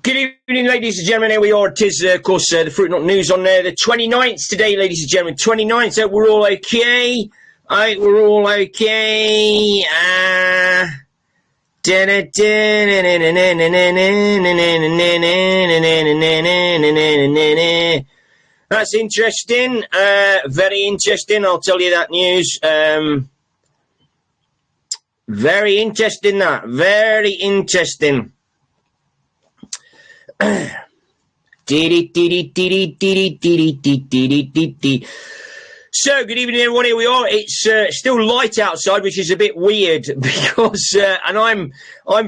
Good evening, ladies and gentlemen. Here we are. It is, of course, the Fruit Nut News on the 29th today, ladies and gentlemen. 29th. Hope we're all okay. I hope we're all okay. That's interesting. Very interesting. I'll tell you that news. Very interesting, that. Very interesting. So, good evening, everyone. Here we are. It's still light outside, which is a bit weird because, and I'm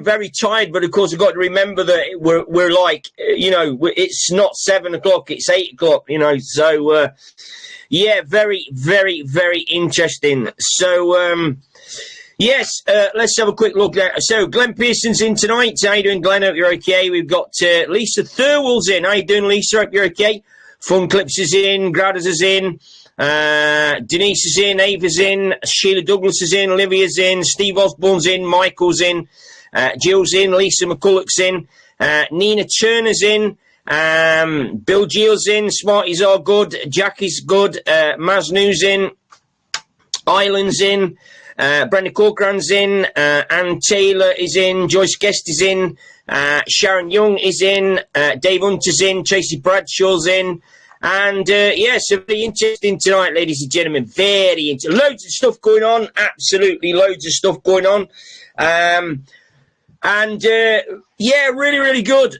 very tired. But of course, I've got to remember that we're like, it's not 7 o'clock; it's 8 o'clock. So yeah, very, very, very interesting. So. Yes, let's have a quick look there. So, Glenn Pearson's in tonight. How you doing, Glenn? Hope you're okay. We've got Lisa Thirlwell's in. How you doing, Lisa? Hope you're okay. Fun Clips is in. Gradders is in. Denise is in. Ava's in. Sheila Douglas is in. Olivia's in. Steve Osborne's in. Michael's in. Jill's in. Lisa McCulloch's in. Nina Turner's in. Bill Gill's in. Smarties are good. Jackie's good. Maznu's in. Island's in. Brenda Corcoran's in, Ann Taylor is in, Joyce Guest is in, Sharon Young is in, Dave Hunter's in, Tracy Bradshaw's in, and so very interesting tonight, ladies and gentlemen, very interesting. Loads of stuff going on, absolutely loads of stuff going on, really, really good,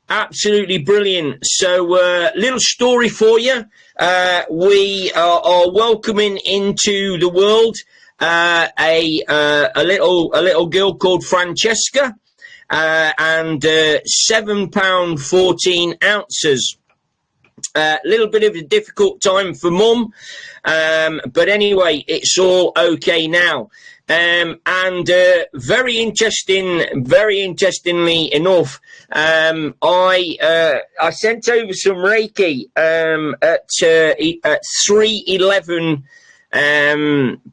absolutely brilliant. So, little story for you. We are welcoming into the world a little girl called Francesca, and 7 pound 14 ounces. A little bit of a difficult time for Mum, but anyway, it's all okay now. And very interestingly enough, I sent over some Reiki at 3:11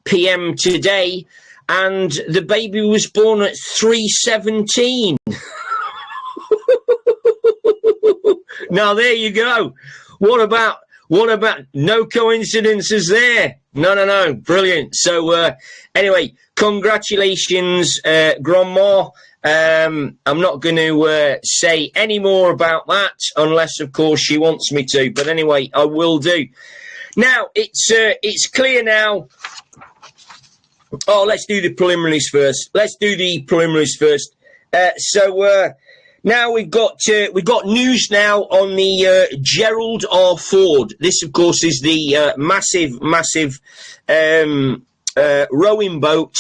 p.m. today, and the baby was born at 3:17. Now there you go. What about no coincidences there? No, brilliant. So anyway, congratulations, Grandma. I'm not going to say any more about that unless, of course, she wants me to. But anyway, I will do. Now, it's clear now. Oh, let's do the preliminaries first. Now we've got news now on the Gerald R. Ford. This, of course, is the massive rowing boat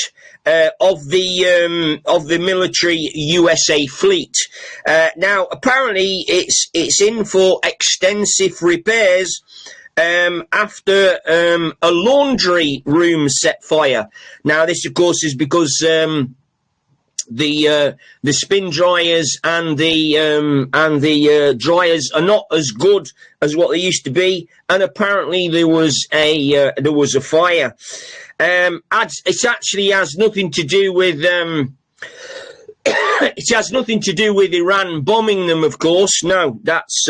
of the military USA fleet. Now, apparently, it's in for extensive repairs after a laundry room set fire. Now, this, of course, is because the spin dryers and the dryers are not as good as what they used to be, and apparently there was a fire. It actually has nothing to do with Iran bombing them, of course. No, that's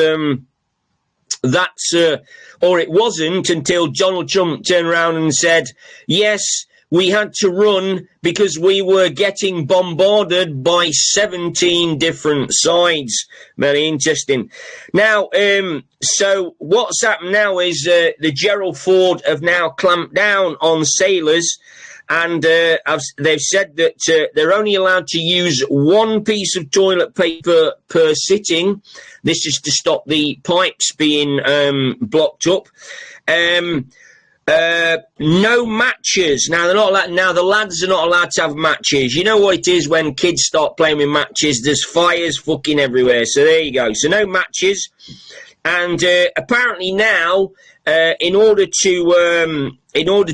or it wasn't until Donald Trump turned around and said, yes, we had to run because we were getting bombarded by 17 different sides. Very interesting. Now, so what's happened now is the Gerald Ford have now clamped down on sailors, and they've said that they're only allowed to use one piece of toilet paper per sitting. This is to stop the pipes being blocked up. No matches. Now they're not allowed. Now the lads are not allowed to have matches. You know what it is when kids start playing with matches? There's fires fucking everywhere. So there you go. So no matches. And apparently now, in order to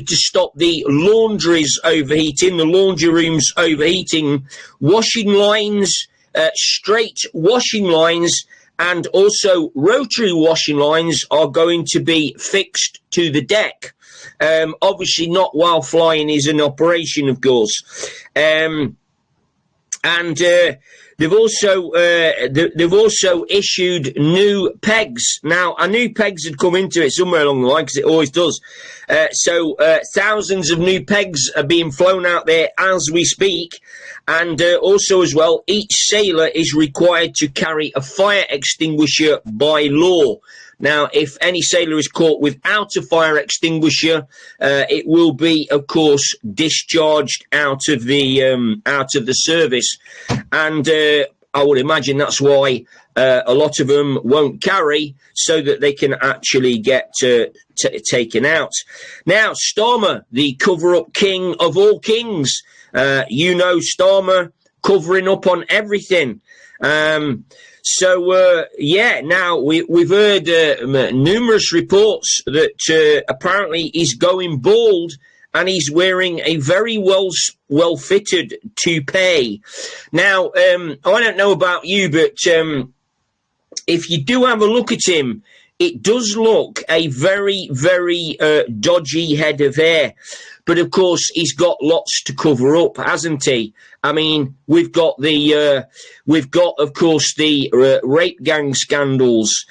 stop the laundries overheating, the laundry rooms overheating, washing lines, straight washing lines, and also rotary washing lines are going to be fixed to the deck. Obviously not while flying is in operation, of course. And they've also issued new pegs. Now, I knew pegs had come into it somewhere along the line, because it always does. So thousands of new pegs are being flown out there as we speak. And also as well, each sailor is required to carry a fire extinguisher by law. Now, if any sailor is caught without a fire extinguisher, it will be, of course, discharged out of the service. And I would imagine that's why a lot of them won't carry, so that they can actually get taken out. Now, Starmer, the cover-up king of all kings. Starmer covering up on everything. Now we've heard numerous reports that apparently he's going bald, and he's wearing a very well-fitted toupee. Now, I don't know about you, but if you do have a look at him, it does look a very, very dodgy head of hair. But of course, he's got lots to cover up, hasn't he? I mean, we've got, of course, the rape gang scandals.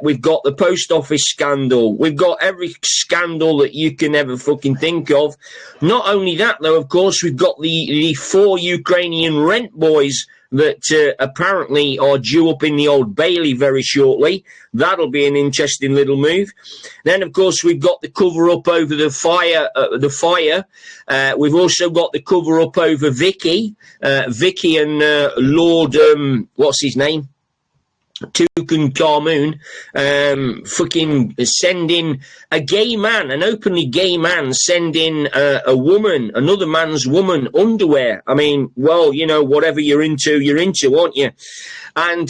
We've got the post office scandal. We've got every scandal that you can ever fucking think of. Not only that, though, of course, we've got the 4 Ukrainian rent boys that apparently are due up in the Old Bailey very shortly. That'll be an interesting little move. Then, of course, we've got the cover-up over the fire. We've also got the cover-up over Vicky and Lord, what's his name? Tutankhamun, fucking sending a gay man, an openly gay man, sending another man's woman underwear. I mean, well, whatever you're into, aren't you? And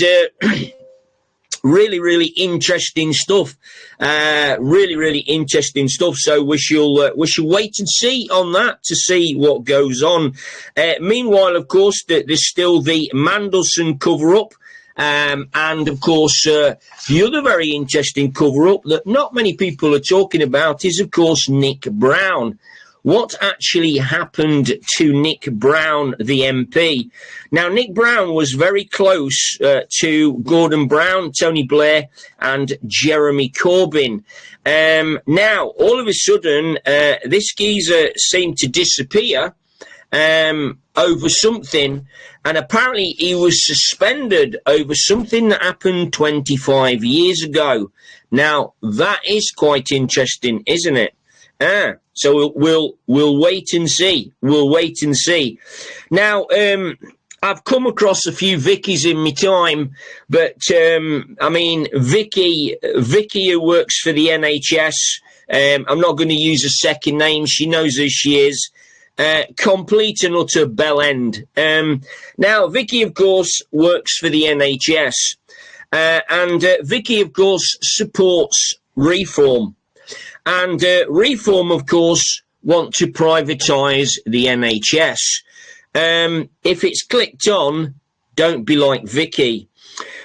really, really interesting stuff. Really, really interesting stuff. So we shall wait and see on that to see what goes on. Meanwhile, of course, there's still the Mandelson cover-up. And, of course, the other very interesting cover-up that not many people are talking about is, of course, Nick Brown. What actually happened to Nick Brown, the MP? Now, Nick Brown was very close to Gordon Brown, Tony Blair, and Jeremy Corbyn. Now, all of a sudden, this geezer seemed to disappear over something, and apparently he was suspended over something that happened 25 years ago. Now, that is quite interesting, isn't it? So we'll wait and see. We'll wait and see. Now, I've come across a few Vickies in my time, but I mean, Vicky who works for the NHS. I'm not going to use a second name. She knows who she is. Complete and utter bell end. Now, Vicky, of course, works for the NHS. And Vicky, of course, supports Reform. And Reform, of course, want to privatise the NHS. If it's clicked on, don't be like Vicky.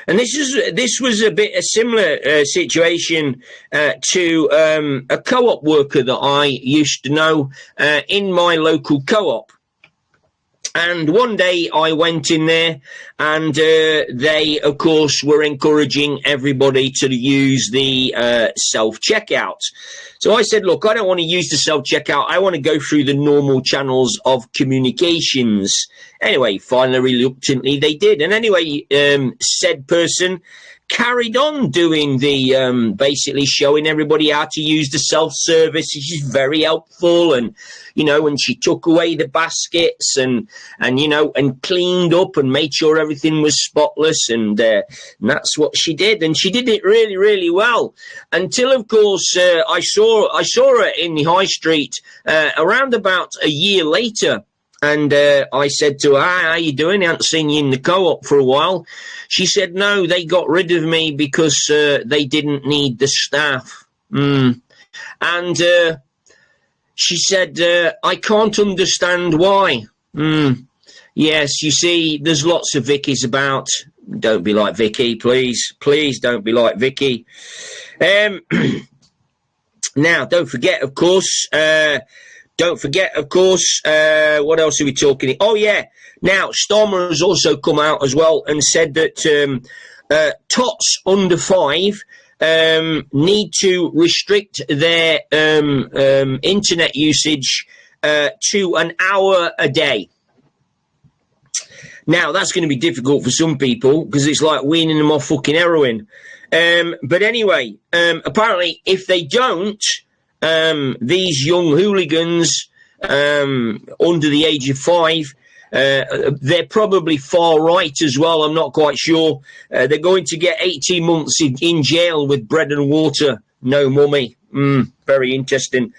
And this was a bit a similar situation to a co-op worker that I used to know in my local co-op. And one day I went in there, and they, of course, were encouraging everybody to use the self-checkout. So I said, look, I don't want to use the self-checkout. I want to go through the normal channels of communications. Anyway, finally, reluctantly, they did. And anyway, said person carried on doing the, basically showing everybody how to use the self-service. She's very helpful, and, and she took away the baskets and cleaned up and made sure everything was spotless. And that's what she did. And she did it really, really well, until, of course, I saw her in the high street around about a year later. And I said to her, how you doing? I haven't seen you in the co-op for a while. She said, no, they got rid of me because they didn't need the staff. And she said, I can't understand why. Yes, you see, there's lots of Vickies about. Don't be like Vicky, please. Please don't be like Vicky. Now, don't forget, of course, don't forget, of course, what else are we talking? Oh, yeah. Now, Starmer has also come out as well and said that tots under 5 need to restrict their internet usage to an hour a day. Now, that's going to be difficult for some people because it's like weaning them off fucking heroin. But anyway, apparently, if they don't, these young hooligans under the age of 5, they're probably far right as well. I'm not quite sure. They're going to get 18 months in jail with bread and water. No mummy. Very interesting.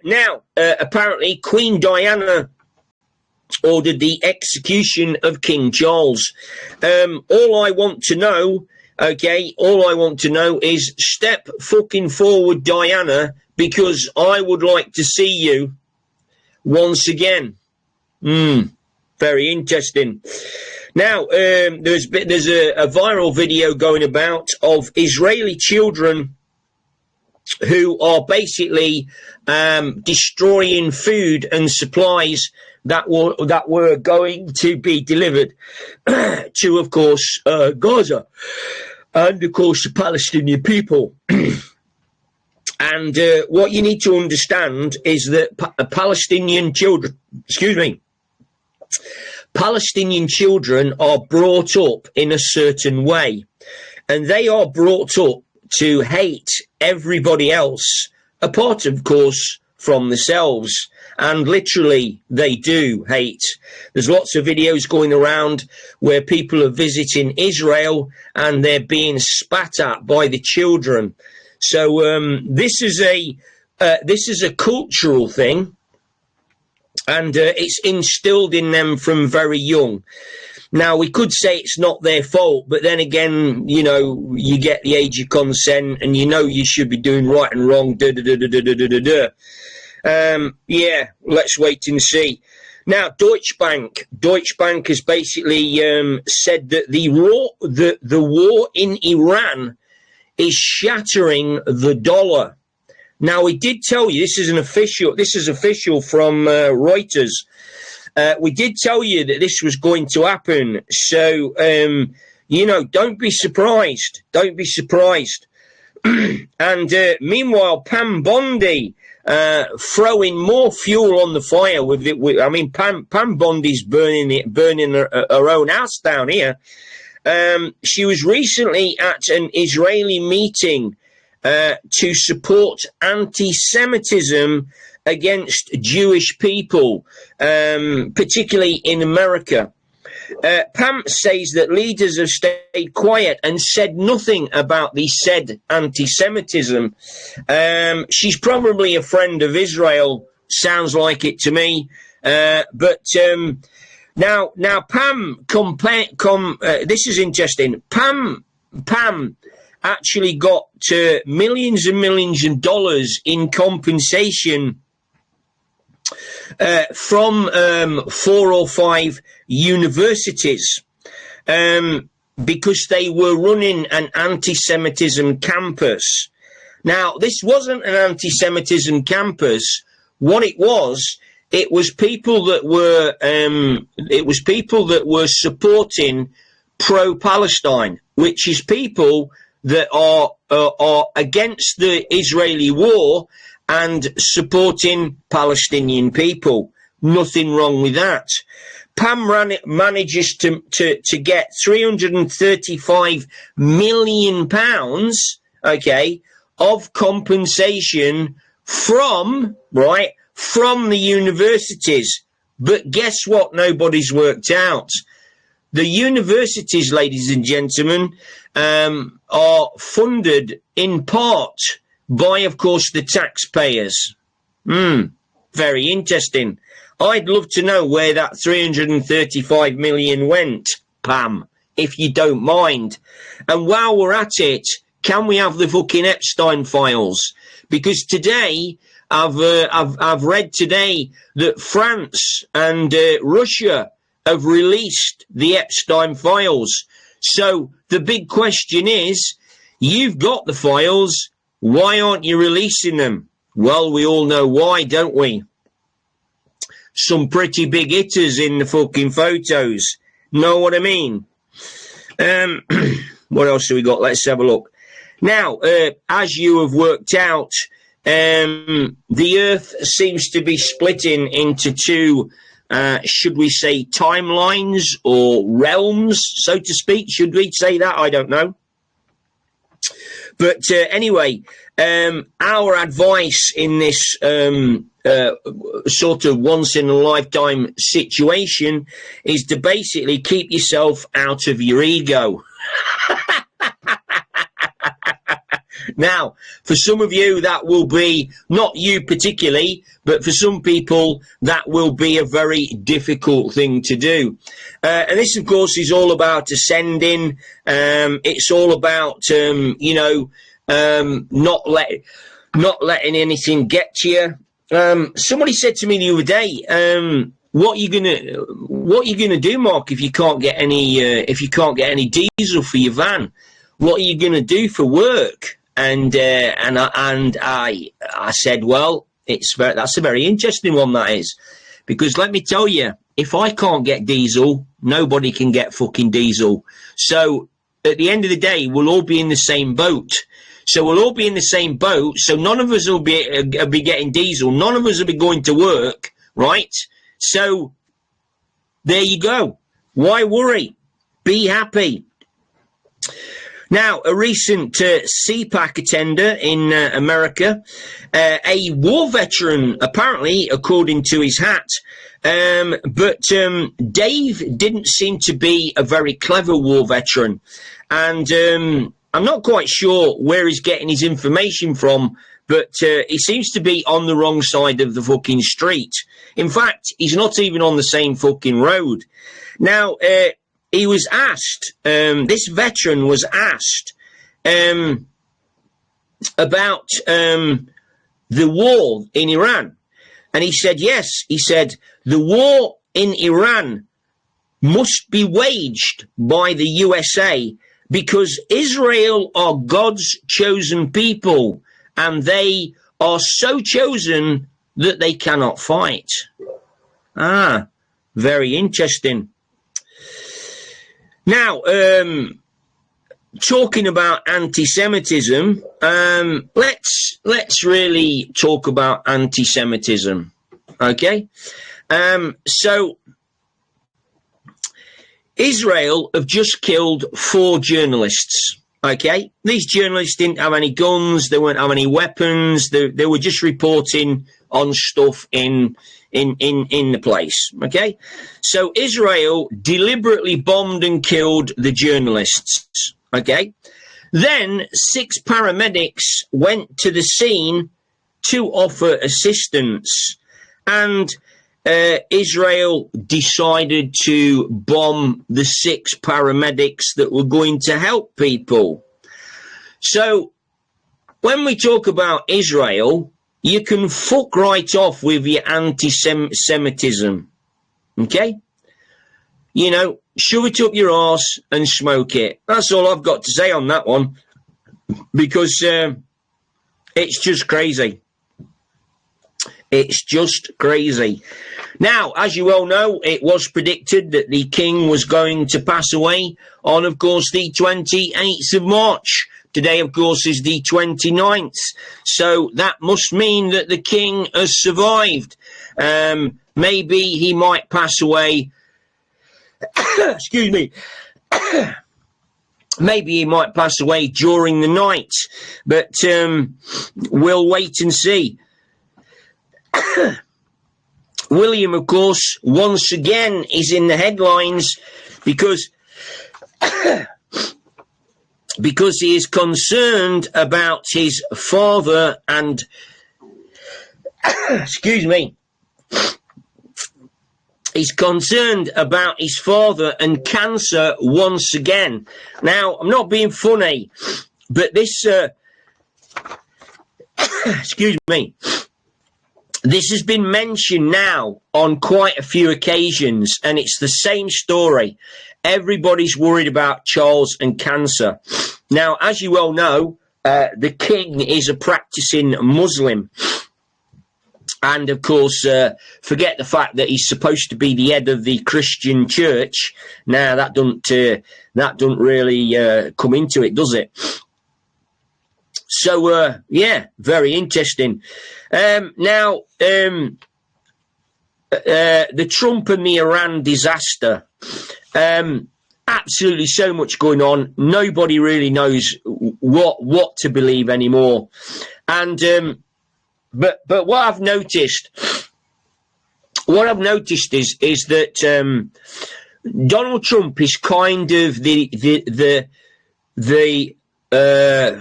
Now, apparently, Queen Diana ordered the execution of King Charles. All I want to know is step fucking forward, Diana, because I would like to see you once again. Very interesting. Now, there's a viral video going about of Israeli children who are basically destroying food and supplies that were going to be delivered to, of course, Gaza and, of course, the Palestinian people. And what you need to understand is that Palestinian children are brought up in a certain way, and they are brought up to hate everybody else, apart, of course, from themselves. And literally, they do hate. There's lots of videos going around where people are visiting Israel and they're being spat at by the children. So this is a cultural thing, and it's instilled in them from very young. Now, we could say it's not their fault, but then again, you know, you get the age of consent and you know you should be doing right and wrong. Yeah, let's wait and see. Now, Deutsche Bank has basically said that the war in Iran is shattering the dollar. Now, we did tell you, this is official from Reuters. We did tell you that this was going to happen. So, you know, don't be surprised. Don't be surprised. And meanwhile, Pam Bondi throwing more fuel on the fire with it. I mean, Pam Bondi's burning her own house down here. She was recently at an Israeli meeting to support anti-Semitism against Jewish people, particularly in America. Pam says that leaders have stayed quiet and said nothing about the said anti-Semitism. She's probably a friend of Israel, sounds like it to me. But now Pam, this is interesting. Pam actually got millions and millions of dollars in compensation from 4 or 5 universities because they were running an anti-Semitism campus. Now, this wasn't an anti-Semitism campus. What it was people that were supporting pro-Palestine, which is people that are against the Israeli war and supporting Palestinian people. Nothing wrong with that. Pam manages to get £335 million, okay, of compensation from the universities. But guess what? Nobody's worked out. The universities, ladies and gentlemen, are funded in part by, of course, the taxpayers. Very interesting. I'd love to know where that 335 million went, Pam, if you don't mind. And while we're at it, can we have the fucking Epstein files? Because today, I've read today that France and Russia have released the Epstein files. So the big question is, you've got the files. Why aren't you releasing them? Well, we all know why, don't we? Some pretty big hitters in the fucking photos. Know what I mean? What else have we got? Let's have a look. Now, as you have worked out, the Earth seems to be splitting into two, should we say, timelines or realms, so to speak? Should we say that? I don't know. But anyway, our advice in this sort of once-in-a-lifetime situation is to basically keep yourself out of your ego. Now, for some of you, that will be, not you particularly, but for some people, that will be a very difficult thing to do. And this, of course, is all about ascending. It's all about, not letting anything get to you. Somebody said to me the other day, what you gonna do, Mark, if you can't get any diesel for your van? What are you gonna do for work? And I said, well, that's a very interesting one, that is, because let me tell you, if I can't get diesel, nobody can get fucking diesel. So at the end of the day, we'll all be in the same boat. So we'll all be in the same boat. So none of us will be getting diesel. None of us will be going to work, right? So there you go. Why worry? Be happy. Now, a recent CPAC attender in America, a war veteran, apparently, according to his hat, but Dave didn't seem to be a very clever war veteran. And I'm not quite sure where he's getting his information from, but he seems to be on the wrong side of the fucking street. In fact, he's not even on the same fucking road. Now, he was asked, this veteran was asked about the war in Iran. And he said, yes, he said, the war in Iran must be waged by the USA because Israel are God's chosen people and they are so chosen that they cannot fight. Ah, very interesting. Now, talking about anti-Semitism, let's really talk about anti-Semitism, okay? So, Israel have just killed 4 journalists, okay? These journalists didn't have any guns, they wouldn't have any weapons, they were just reporting on stuff in the place, okay? So Israel deliberately bombed and killed the journalists, okay? Then 6 paramedics went to the scene to offer assistance, and Israel decided to bomb the 6 paramedics that were going to help people. So when we talk about Israel, you can fuck right off with your anti-Semitism, okay? You know, shove it up your arse and smoke it. That's all I've got to say on that one, because it's just crazy. It's just crazy. Now, as you all know, it was predicted that the king was going to pass away on, of course, the 28th of March. Today, of course, is the 29th. So that must mean that the king has survived. Maybe he might pass away. Excuse me. Maybe he might pass away during the night. But we'll wait and see. William, of course, once again is in the headlines because he is concerned about his father and excuse me, he's concerned about his father and cancer once again. Now, I'm not being funny, but this excuse me, this has been mentioned now on quite a few occasions, and it's the same story. Everybody's worried about Charles and cancer. Now, as you well know, the king is a practicing Muslim, And of course, forget the fact that he's supposed to be the head of the Christian church. Now that don't really come into it, does it? So yeah, very interesting. Now the Trump and the Iran disaster. Absolutely so much going on. Nobody really knows what to believe anymore. And but what I've noticed is that Donald Trump is kind of the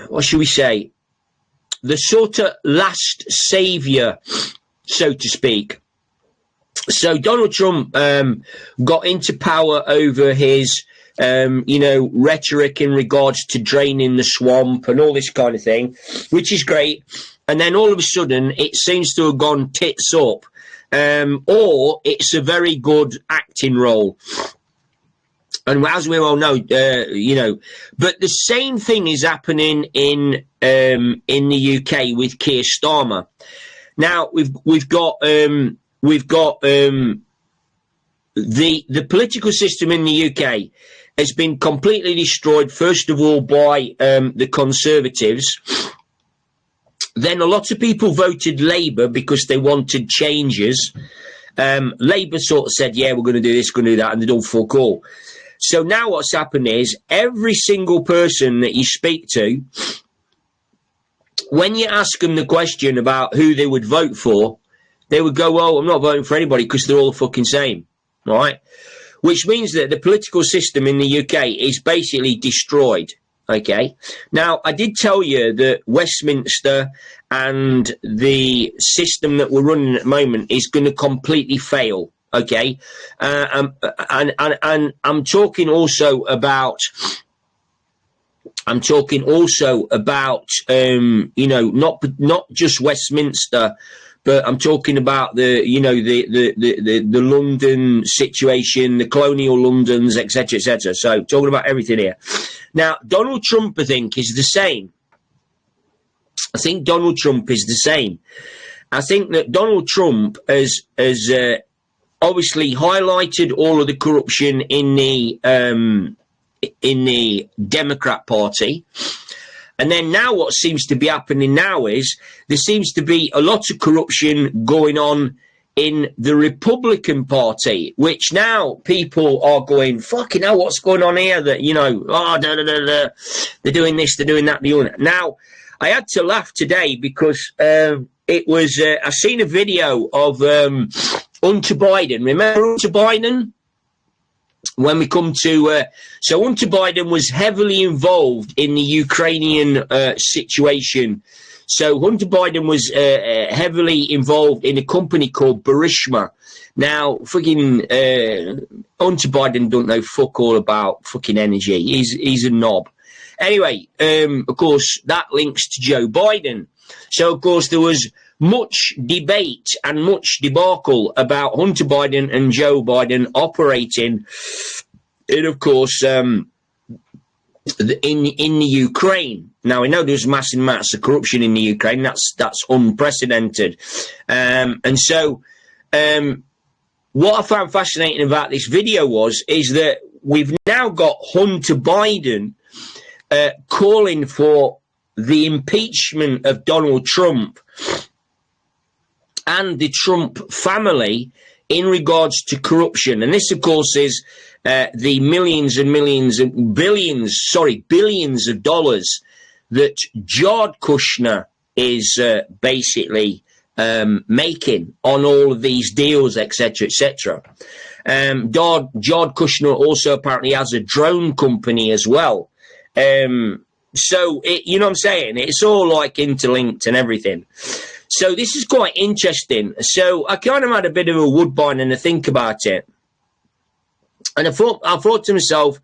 what should we say, the sort of last savior, so to speak. So Donald Trump got into power over his rhetoric in regards to draining the swamp and all this kind of thing, which is great. And then all of a sudden, it seems to have gone tits up, or it's a very good acting role. And as we all know, but the same thing is happening in the UK with Keir Starmer. Now we've got the political system in the UK has been completely destroyed. First of all, by the Conservatives. Then a lot of people voted Labour because they wanted changes. Labour sort of said, yeah, we're going to do this, going to do that, and they don't fuck all. So now what's happened is every single person that you speak to, when you ask them the question about who they would vote for, they would go, well, I'm not voting for anybody because they're all the fucking same, right? Which means that the political system in the UK is basically destroyed. Okay. Now, I did tell you that Westminster and the system that we're running at the moment is going to completely fail. Okay. And I'm talking also about, not just Westminster, but I'm talking about the London situation, the colonial Londons, etc., etc. So talking about everything here. Now, Donald Trump, I think, is the same. I think Donald Trump is the same. I think that Donald Trump has obviously highlighted all of the corruption in the Democrat Party. And then now what seems to be happening now is there seems to be a lot of corruption going on in the Republican Party, which now people are going, fucking hell, what's going on here? That, they're doing this, they're doing that, they're doing that. Now, I had to laugh today because it was, I seen a video of Hunter Biden. Remember Hunter Biden? When we come to, so Hunter Biden was heavily involved in the Ukrainian situation. So Hunter Biden was heavily involved in a company called Burisma. Now, fucking Hunter Biden don't know fuck all about fucking energy. He's a knob. Anyway, of course, that links to Joe Biden. So, of course, there was much debate and much debacle about Hunter Biden and Joe Biden operating in, of course, in the Ukraine. Now, we know there's massive amounts of corruption in the Ukraine. That's unprecedented. And so what I found fascinating about this video is that we've now got Hunter Biden calling for the impeachment of Donald Trump and the Trump family in regards to corruption. And this, of course, is the millions and millions and billions of dollars that Jared Kushner is basically making on all of these deals, etc., etc. Jared Kushner also apparently has a drone company as well. So, you know what I'm saying? It's all like interlinked and everything. So this is quite interesting. So I kind of had a bit of a woodbine and a think about it. And I thought to myself,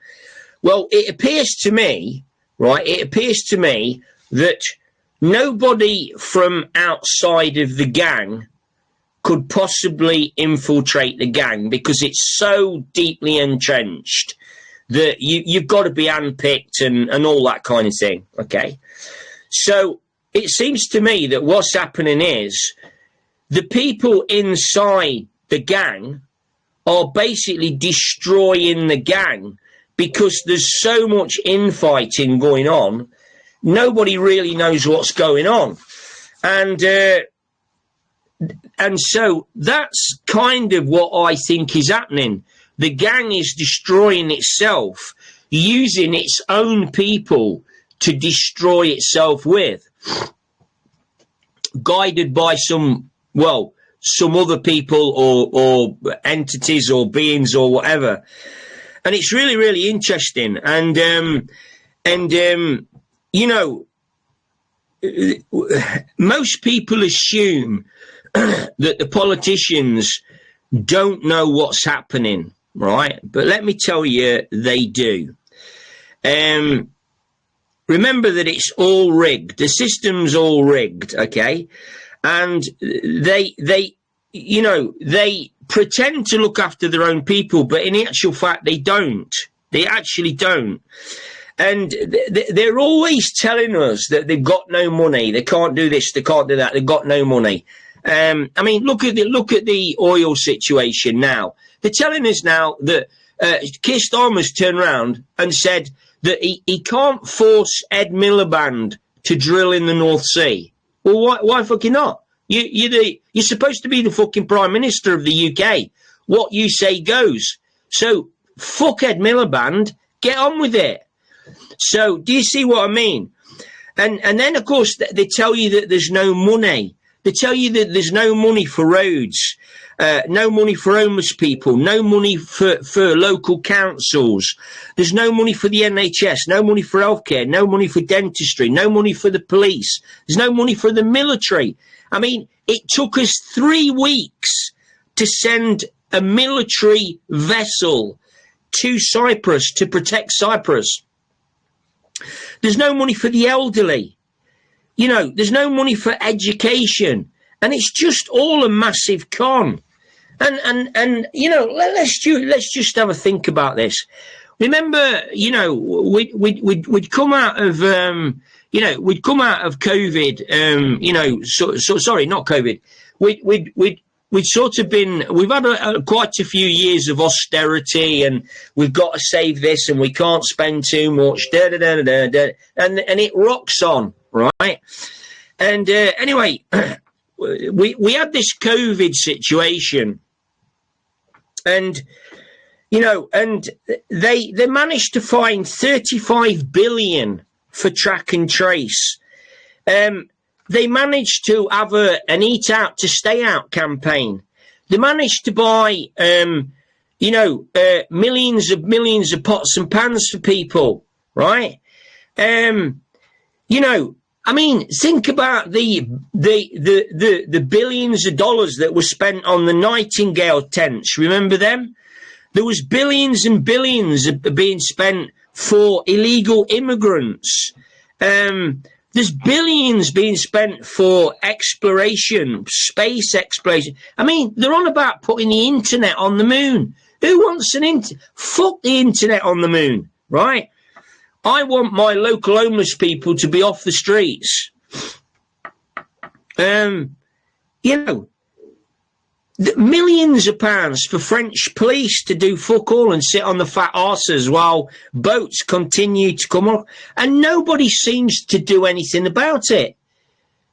well, it appears to me, right? It appears to me that nobody from outside of the gang could possibly infiltrate the gang because it's so deeply entrenched that you've got to be handpicked and all that kind of thing, okay? So it seems to me that what's happening is the people inside the gang are basically destroying the gang because there's so much infighting going on. Nobody really knows what's going on. And so that's kind of what I think is happening. The gang is destroying itself, using its own people to destroy itself with, guided by some other people or entities or beings or whatever. And it's really, really interesting. And you know, most people assume that the politicians don't know what's happening, right? But let me tell you, they do. Remember that it's all rigged. The system's all rigged, okay? And they pretend to look after their own people, but in actual fact, they don't. They actually don't. And they're always telling us that they've got no money. They can't do this. They can't do that. They've got no money. I mean, look at the oil situation now. They're telling us now that Keir Starmer's turned around and said that he can't force Ed Miliband to drill in the North Sea. Well, why fucking not? You're supposed to be the fucking Prime Minister of the UK. What you say goes. So fuck Ed Miliband. Get on with it. So do you see what I mean? And then of course they tell you that there's no money. They tell you that there's no money for roads, no money for homeless people, no money for local councils. There's no money for the NHS, no money for healthcare, no money for dentistry, no money for the police. There's no money for the military. I mean, it took us 3 weeks to send a military vessel to Cyprus to protect Cyprus. There's no money for the elderly. You know, there's no money for education. And it's just all a massive con. And you know, let's just have a think about this. Remember, you know, we'd come out of we'd come out of COVID. Sorry, not COVID. We'd sort of been. We've had quite a few years of austerity, and we've got to save this, and we can't spend too much. And it rocks on, right? And anyway, we had this COVID situation, and you know, and they managed to find 35 billion for track and trace. They managed to have an eat out to stay out campaign. They managed to buy, millions of pots and pans for people, right? You know, I mean, think about the billions of dollars that were spent on the Nightingale tents. Remember them? There was billions and billions being spent for illegal immigrants. There's billions being spent for exploration, space exploration. I mean, they're on about putting the internet on the moon. Who wants fuck the internet on the moon, right? I want my local homeless people to be off the streets. You know, millions of pounds for French police to do fuck all and sit on the fat arses while boats continue to come up, and nobody seems to do anything about it.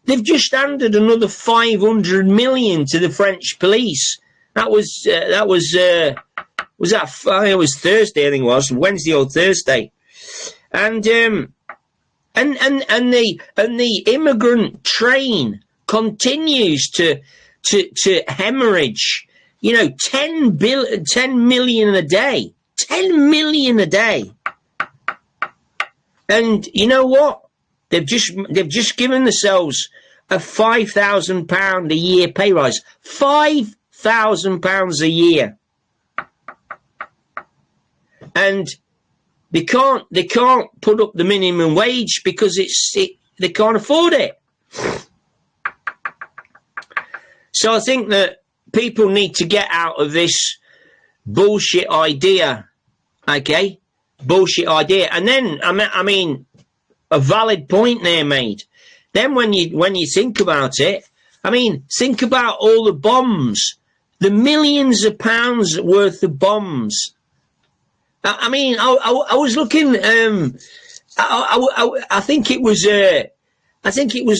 They've just handed another 500 million to the French police. It was Thursday, I think it was Wednesday or Thursday, and the immigrant train continues to hemorrhage, you know, 10 million a day. 10 million a day. And you know what? They've just given themselves a £5,000 a year pay rise. £5,000 a year. And they can't put up the minimum wage because they can't afford it. So I think that people need to get out of this bullshit idea, okay? Bullshit idea. And then, I mean, a valid point there made. Then when you think about it, I mean, think about all the bombs, the millions of pounds worth of bombs. I mean, I was looking. I think it was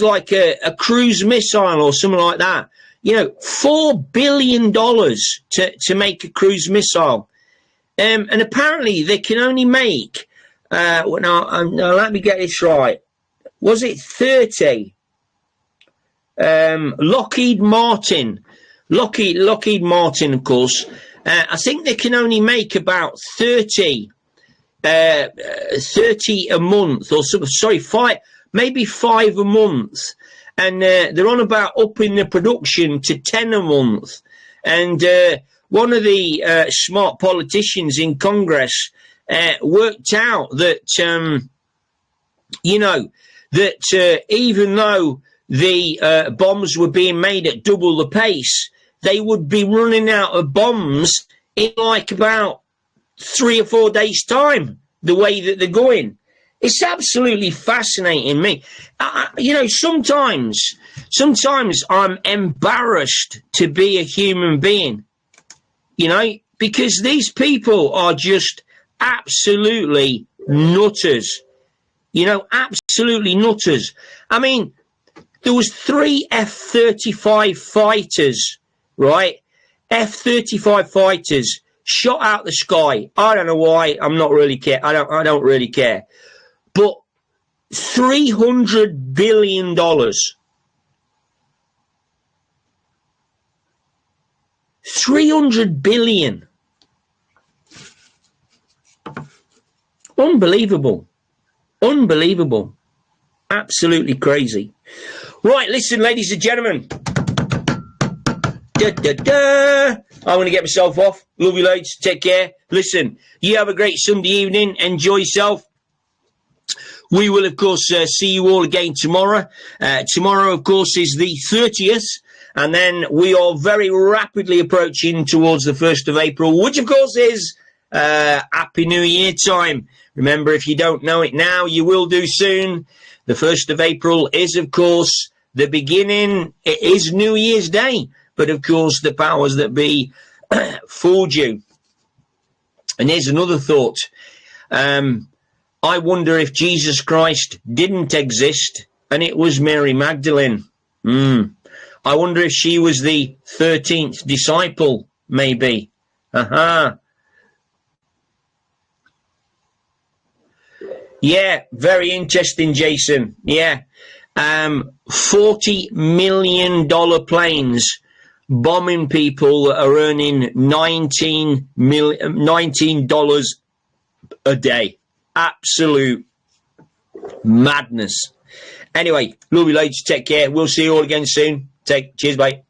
like a cruise missile or something like that. You know, $4 billion to make a cruise missile, and apparently they can only make. Now, let me get this right. Was it 30? Lockheed Martin, of course. I think they can only make about 30 a month, or maybe 5 a month. And they're on about upping the production to 10 a month. And one of the smart politicians in Congress worked out that, that even though the bombs were being made at double the pace, they would be running out of bombs in like about 3 or 4 days' time, the way that they're going. It's absolutely fascinating me. Sometimes I'm embarrassed to be a human being, because these people are just absolutely nutters, absolutely nutters. I mean, there was 3 F-35 fighters, right? F-35 fighters shot out the sky. I don't know why. I don't really care. But $300 billion. $300 billion. Unbelievable. Absolutely crazy. Right, listen, ladies and gentlemen. I'm going to get myself off. Love you loads. Take care. Listen, you have a great Sunday evening. Enjoy yourself. We will, of course, see you all again tomorrow. Tomorrow, of course, is the 30th. And then we are very rapidly approaching towards the 1st of April, which, of course, is Happy New Year time. Remember, if you don't know it now, you will do soon. The 1st of April is, of course, the beginning. It is New Year's Day. But, of course, the powers that be fooled you. And here's another thought. I wonder if Jesus Christ didn't exist and it was Mary Magdalene. I wonder if she was the 13th disciple, maybe. Yeah, very interesting, Jason. Yeah. $40 million planes bombing people that are earning $19 a day. Absolute madness. Anyway, love you loads. Take care. We'll see you all again soon. Cheers, mate.